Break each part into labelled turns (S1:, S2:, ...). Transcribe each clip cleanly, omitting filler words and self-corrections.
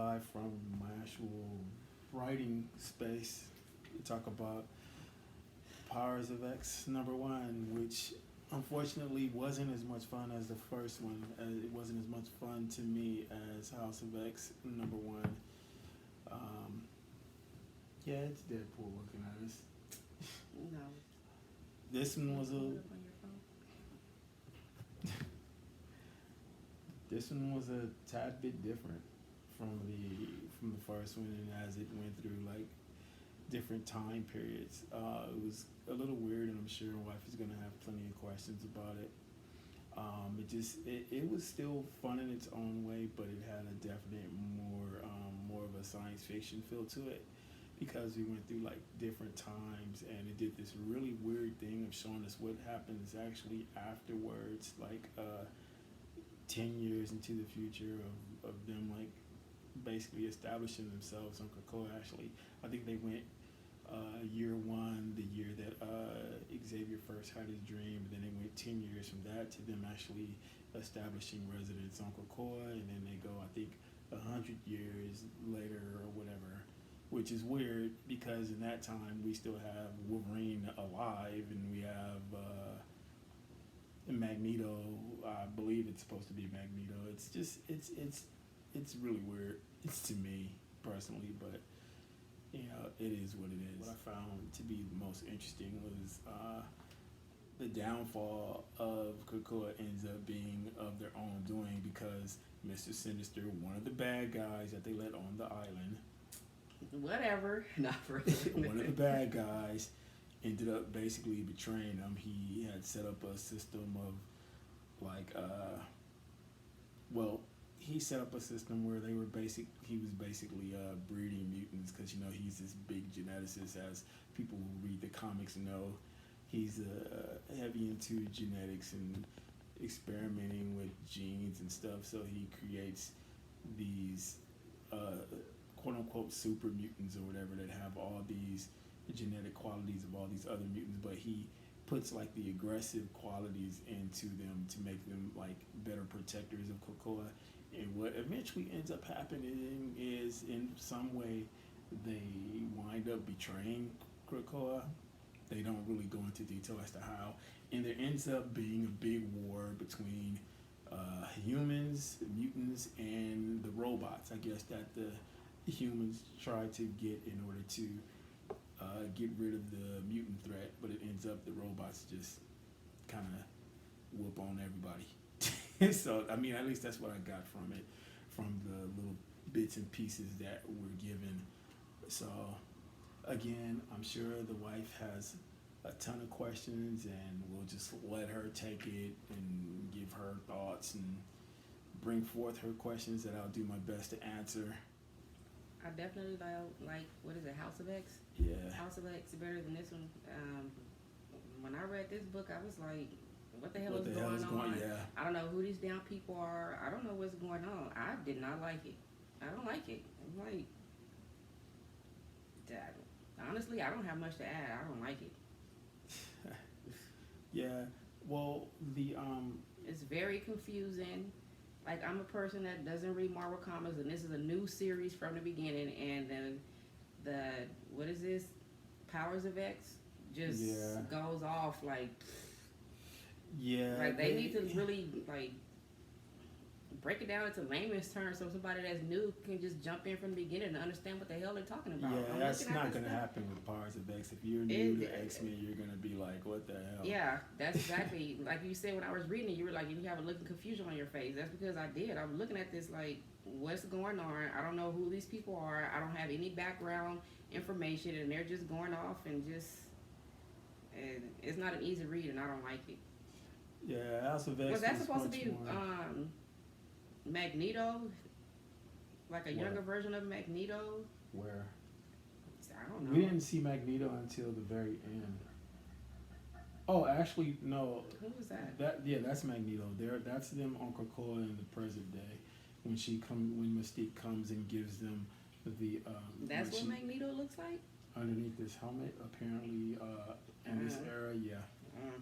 S1: live from my actual writing space to talk about Powers of X #1, which unfortunately wasn't as much fun as the first one. It wasn't as much fun to me as House of X #1. Um, yeah, it's Deadpool looking at us.
S2: No.
S1: This one was
S2: Pull
S1: a
S2: it up on your phone.
S1: this one was a tad bit different from the first one, and as it went through like different time periods, it was a little weird, and I'm sure my wife is gonna have plenty of questions about it. It was still fun in its own way, but it had a definite more of a science fiction feel to it because we went through like different times, and it did this really weird thing of showing us what happens actually afterwards, like 10 years into the future of them like basically establishing themselves on Krakoa. Actually, I think they went year one, the year that Xavier first had his dream, and then they went 10 years from that to them actually establishing residence on Krakoa, and then they go, I think, 100 years later or whatever, which is weird because in that time we still have Wolverine alive, and we have Magneto. I believe it's supposed to be Magneto. It's really weird. It's to me personally, but it is what it is. What I found to be the most interesting was the downfall of Krakoa ends up being of their own doing because Mr. Sinister, one of the bad guys that they let on the island,
S2: Whatever. Not for
S1: one of the bad guys ended up basically betraying them. He had set up a system of like well, he set up a system where he was basically breeding mutants because he's this big geneticist, as people who read the comics know. He's heavy into genetics and experimenting with genes and stuff, so he creates these quote unquote super mutants or whatever that have all these genetic qualities of all these other mutants, but he puts like the aggressive qualities into them to make them like better protectors of Krakoa. And what eventually ends up happening is, in some way, they wind up betraying Krakoa. They don't really go into detail as to how, and there ends up being a big war between humans, mutants, and the robots. I guess that the humans try to get in order to get rid of the mutant threat, but it ends up the robots just kind of whoop on everybody. So, I mean, at least that's what I got from it, from the little bits and pieces that were given. So, again, I'm sure the wife has a ton of questions, and we'll just let her take it and give her thoughts and bring forth her questions that I'll do my best to answer.
S2: I definitely like what is it, House of X?
S1: Yeah.
S2: House of X better than this one. When I read this book, I was like, what the hell
S1: What
S2: is
S1: the hell
S2: going
S1: is going?
S2: on?
S1: Yeah.
S2: I don't know who these damn people are. I don't know what's going on. I did not like it. I don't like it. I'm like, Dad, honestly, I don't have much to add. I don't like it.
S1: Yeah. Well, the
S2: It's very confusing. Like, I'm a person that doesn't read Marvel comics, and this is a new series from the beginning. And then the what is this? Powers of X just
S1: Yeah.
S2: goes off like
S1: yeah.
S2: like they need to really like break it down into layman's terms so somebody that's new can just jump in from the beginning and understand what the hell they're talking about.
S1: Yeah,
S2: I'm
S1: that's
S2: looking at
S1: not
S2: this
S1: gonna
S2: stuff.
S1: happen with Powers of X. If you're new to X-Men, you're gonna be like, "What the hell?"
S2: Yeah, that's exactly like you said when I was reading it. You were like, you have a look of confusion on your face. That's because I did. I'm looking at this like, what's going on? I don't know who these people are. I don't have any background information, and they're just going off and it's not an easy read, and I don't like it.
S1: Yeah, House of X
S2: Was that
S1: was
S2: supposed to
S1: much
S2: be
S1: more.
S2: Magneto, like a
S1: Where?
S2: younger version of Magneto?
S1: Where
S2: I don't know.
S1: we didn't see Magneto until the very end. Oh, actually, no.
S2: Who was that?
S1: That's Magneto. That's them on Krakoa in the present day. When Mystique comes and gives them the
S2: That's
S1: when
S2: what Magneto looks like.
S1: underneath this helmet. Apparently, in this era, yeah.
S2: Mm.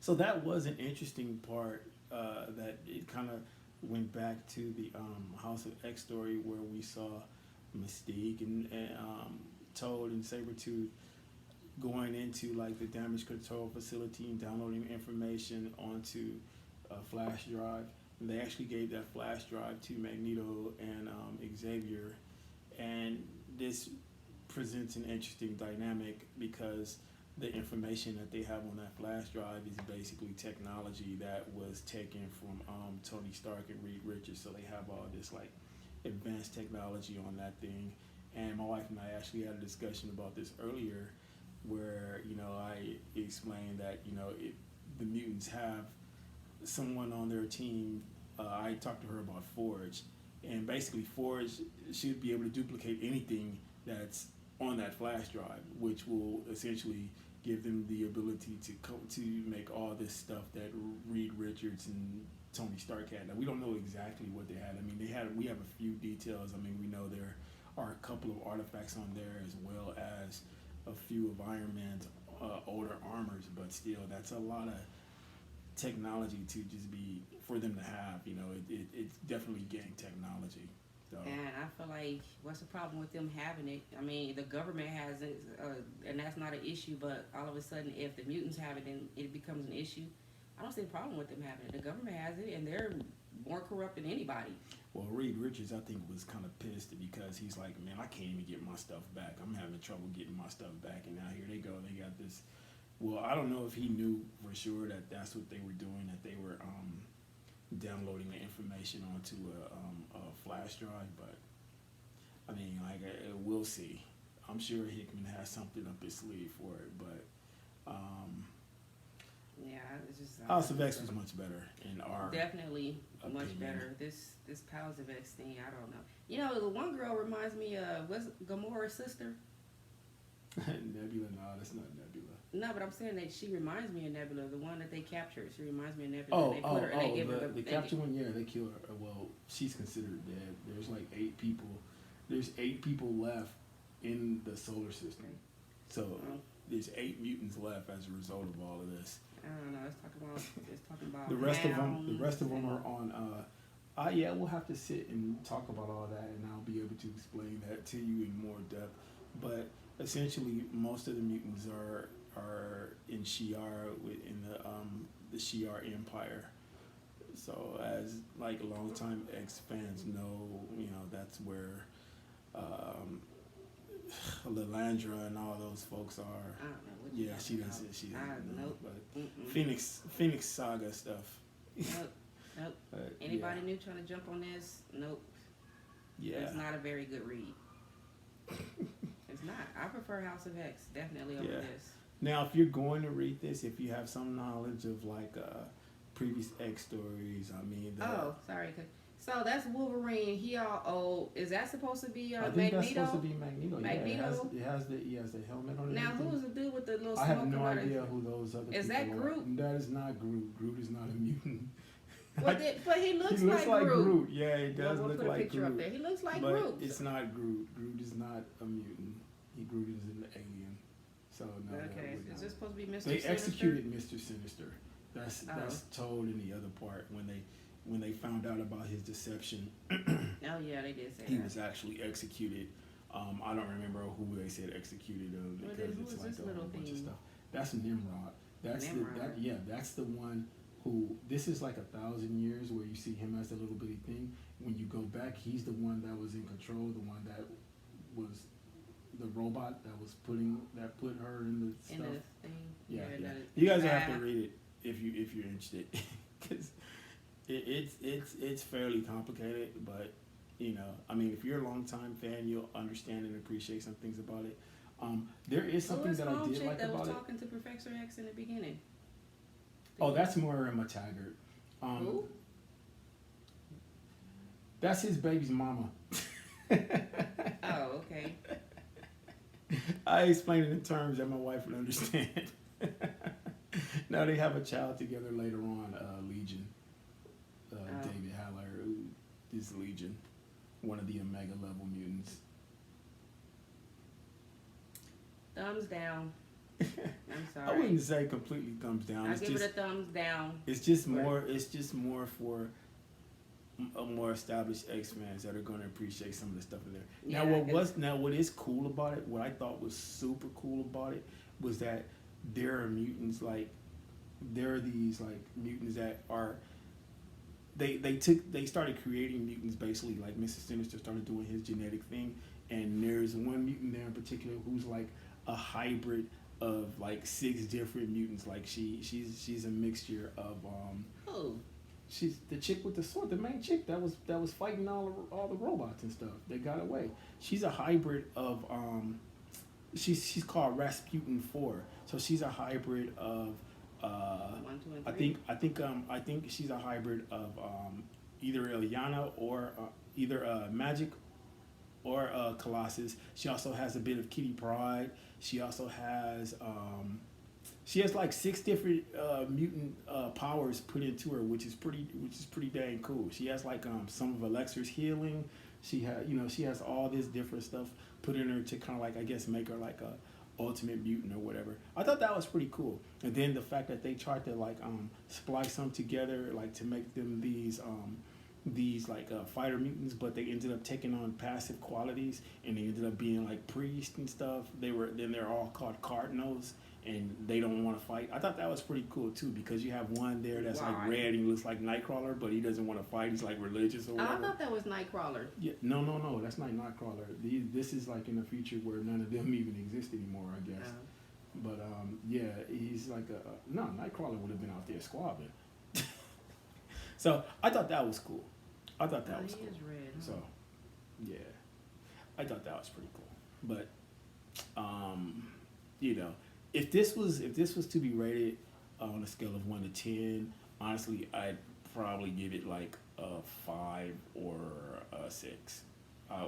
S1: So that was an interesting part that it kind of went back to the House of X story where we saw Mystique and Toad and Sabretooth going into like the damage control facility and downloading information onto a flash drive. And they actually gave that flash drive to Magneto and Xavier, and this presents an interesting dynamic because the information that they have on that flash drive is basically technology that was taken from Tony Stark and Reed Richards. So they have all this like advanced technology on that thing. And my wife and I actually had a discussion about this earlier, where I explained that if the mutants have someone on their team, I talked to her about Forge, and basically Forge should be able to duplicate anything that's on that flash drive, which will essentially give them the ability to make all this stuff that Reed Richards and Tony Stark had. Now we don't know exactly what they had. I mean, we have a few details. I mean, we know there are a couple of artifacts on there, as well as a few of Iron Man's older armors, but still, that's a lot of technology to just be for them to have. It's definitely gang technology. So.
S2: And I feel like, what's the problem with them having it? I mean, the government has it, and that's not an issue. But all of a sudden, if the mutants have it, then it becomes an issue. I don't see a problem with them having it. The government has it, and they're more corrupt than anybody.
S1: Well, Reed Richards, I think, was kind of pissed because he's like, man, I can't even get my stuff back. I'm having trouble getting my stuff back, and now here they go. They got this. Well, I don't know if he knew for sure that that's what they were doing, that they were downloading the information onto a flash drive, but I mean, like, we'll see. I'm sure Hickman has something up his sleeve for it, but
S2: yeah, it's just
S1: House of X was much better in our
S2: definitely
S1: opinion.
S2: much better. This House of X thing, I don't know. The one girl reminds me of what's Gamora's sister.
S1: Nebula. No, that's not Nebula.
S2: No, but I'm saying that she reminds me of Nebula, the one that they captured. She reminds me of Nebula.
S1: The captured one, yeah, they killed her. Well, she's considered dead. There's like 8 people. There's 8 people left in the solar system. So there's 8 mutants left as a result of all of this.
S2: I don't know. It's talking about
S1: The rest of them are on. Yeah, we'll have to sit and talk about all that, and I'll be able to explain that to you in more depth. But essentially, most of the mutants are in Shi'ar, in the Shi'ar Empire. So as like longtime X fans know, that's where Lilandra and all those folks are.
S2: I don't know what you
S1: she doesn't. She doesn't know.
S2: Nope.
S1: But Phoenix Saga stuff.
S2: Nope. Anybody new trying to jump on this? Nope.
S1: Yeah.
S2: It's not a very good read. It's not. I prefer House of X definitely over this.
S1: Now, if you're going to read this, if you have some knowledge of like previous X stories, I mean.
S2: Sorry. So that's Wolverine. He all old. Is that supposed to be
S1: I think
S2: Magneto?
S1: that's supposed to be Magneto.
S2: Magneto.
S1: Yeah, he has the helmet on it.
S2: Now, who's the dude with the little?
S1: I have no idea who those other people are.
S2: Is that Groot?
S1: That is not Groot. Groot is not a mutant.
S2: But he looks like Groot.
S1: Yeah, he does look like Groot. We'll put a picture up there.
S2: He looks like
S1: but
S2: Groot.
S1: It's not Groot. Groot is not a mutant. Groot is an alien. So no.
S2: Okay, is this supposed to be Mr.
S1: They
S2: Sinister?
S1: Executed Mr. Sinister. That's told in the other part when they found out about his deception.
S2: Oh yeah, they did say
S1: he
S2: that.
S1: was actually executed. I don't remember who they said executed him because it's like a whole bunch of stuff. That's Nimrod. That's
S2: Nimrod.
S1: That's the one who. This is like 1,000 years where you see him as a little bitty thing. When you go back, he's the one that was in control. The one that was the robot that put her in the stuff.
S2: In the thing.
S1: Yeah. You guys will have to read it if you're interested, because it's fairly complicated. But I mean, if you're a long-time fan, you'll understand and appreciate some things about it. There is something that I did like
S2: that
S1: about
S2: was
S1: it.
S2: talking to Professor X in the beginning.
S1: Oh, that's Moira McTaggart.
S2: Who?
S1: That's his baby's mama.
S2: Oh, okay.
S1: I explained it in terms that my wife would understand. Now they have a child together later on, Legion. David Haller, who is Legion, one of the Omega level mutants.
S2: Thumbs down. I'm sorry.
S1: I wouldn't say completely thumbs down.
S2: I give it a thumbs down.
S1: It's just more. It's just more for more established X-Fans that are going to appreciate some of the stuff in there.
S2: Yeah,
S1: What is cool about it? What I thought was super cool about it was that there are mutants like there are these like mutants that are they started creating mutants basically like Mr. Sinister started doing his genetic thing, and there's one mutant there in particular who's like a hybrid of like 6 different mutants. Like she's a mixture of
S2: Oh,
S1: she's the chick with the sword, the main chick that was fighting all the robots and stuff. They got away. She's a hybrid of she's called Rasputin 4. So she's a hybrid of
S2: 1, 2, and 3.
S1: I think she's a hybrid of either Ilyana or either Magic or Colossus. She also has a bit of Kitty Pryde. She also has she has like 6 different mutant powers put into her, which is pretty dang cool. She has like some of Alexa's healing. She has all this different stuff put in her to kind of like I guess make her like a ultimate mutant or whatever. I thought that was pretty cool. And then the fact that they tried to like splice them together like to make them these like fighter mutants, but they ended up taking on passive qualities and they ended up being like priests and stuff. They're all called cardinals and they don't want to fight. I thought that was pretty cool too because you have one there that's like red and he looks like Nightcrawler, but he doesn't want to fight. He's like religious or whatever.
S2: I thought that was Nightcrawler.
S1: Yeah, no, that's not Nightcrawler. This is like in the future where none of them even exist anymore, I guess. But yeah, he's like Nightcrawler would have been out there squabbling. So I thought that was cool. I thought that was cool.
S2: He is red. Huh?
S1: So yeah, I thought that was pretty cool. But you know, if this was to be rated on a scale of 1 to 10, honestly, I'd probably give it like a 5 or a 6.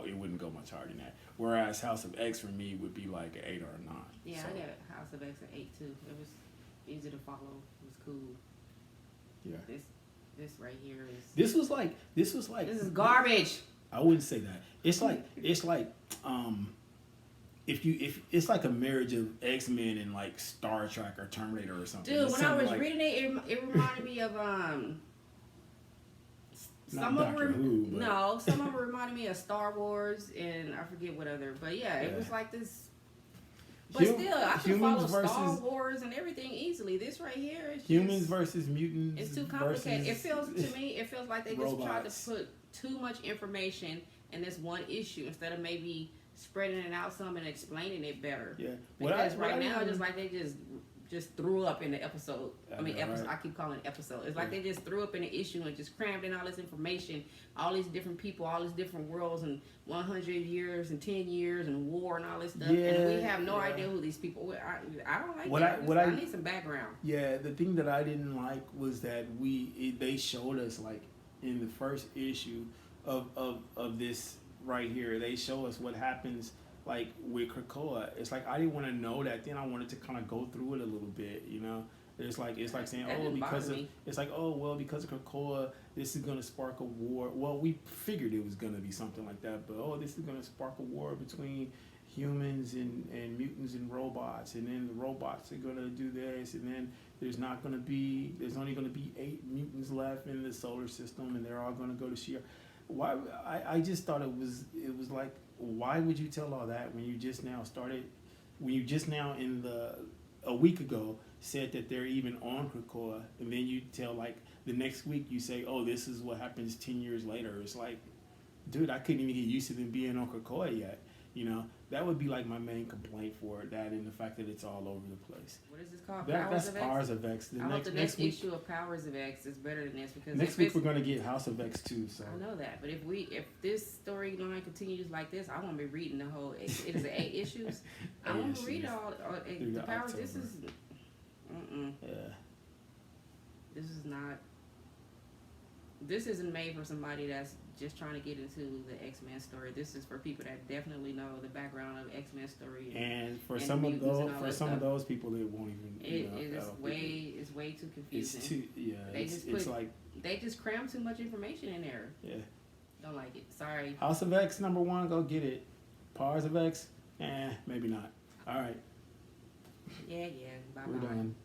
S1: It wouldn't go much higher than that. Whereas House of X for me would be like an 8 or a 9.
S2: Yeah,
S1: so,
S2: I got House of X at 8 too. It was easy to follow. It was cool.
S1: Yeah.
S2: This right here is.
S1: This was like.
S2: This is garbage.
S1: I wouldn't say that. It's like if it's like a marriage of X-Men and like Star Trek or Terminator or something.
S2: Dude,
S1: It's
S2: when I was
S1: like,
S2: reading it reminded me of
S1: not Doctor Who, but
S2: some of them reminded me of Star Wars and I forget what other. But yeah, it was like this. But still, I can follow Star Wars and everything easily. This right here is
S1: humans versus mutants.
S2: It's too complicated. It feels like they just tried to put too much information in this one issue instead of maybe spreading it out some and explaining it better.
S1: Yeah.
S2: Because right now, it's just like they just threw up in the episode.
S1: Right.
S2: I keep calling it episode. It's like they just threw up in the issue and just crammed in all this information, all these different people, all these different worlds, and 100 years and 10 years and war and all this stuff.
S1: Yeah,
S2: and we have no idea who these people were. I don't like that. I need some background.
S1: Yeah, the thing that I didn't like was that they showed us like in the first issue of this right here, they show us what happens like with Krakoa. It's like I didn't want to know that. Then I wanted to kind of go through it a little bit, you know. It's like saying, because of Krakoa, this is gonna spark a war. Well, we figured it was gonna be something like that, but this is gonna spark a war between humans and mutants and robots, and then the robots are gonna do this, and then there's only gonna be 8 mutants left in the solar system, and they're all gonna go to Shi'ar. Why? I just thought it was like, why would you tell all that when you just now a week ago said that they're even on Krakoa, and then you tell like the next week you say, oh, this is what happens 10 years later. It's like, dude, I couldn't even get used to them being on Krakoa yet. You know, that would be like my main complaint for that, and the fact that it's all over the place.
S2: What is this called?
S1: That's Powers of X.
S2: I hope the next issue of Powers of X is better than this, because
S1: next week we're going to get House of X too. So
S2: I know that, but if this storyline continues like this, I won't be reading the whole. It is 8 issues. I won't read all the Powers.
S1: October.
S2: This is.
S1: Yeah.
S2: This is not. This isn't made for somebody that's just trying to get into the X-Men story. This is for people that definitely know the background of X-Men story.
S1: And for some of those people, it won't even.
S2: It's way too confusing.
S1: It's too
S2: they just cram too much information in there.
S1: Yeah.
S2: Don't like it. Sorry.
S1: House of X #1, go get it. Powers of X, maybe not. All right.
S2: Yeah. Bye.
S1: We're done.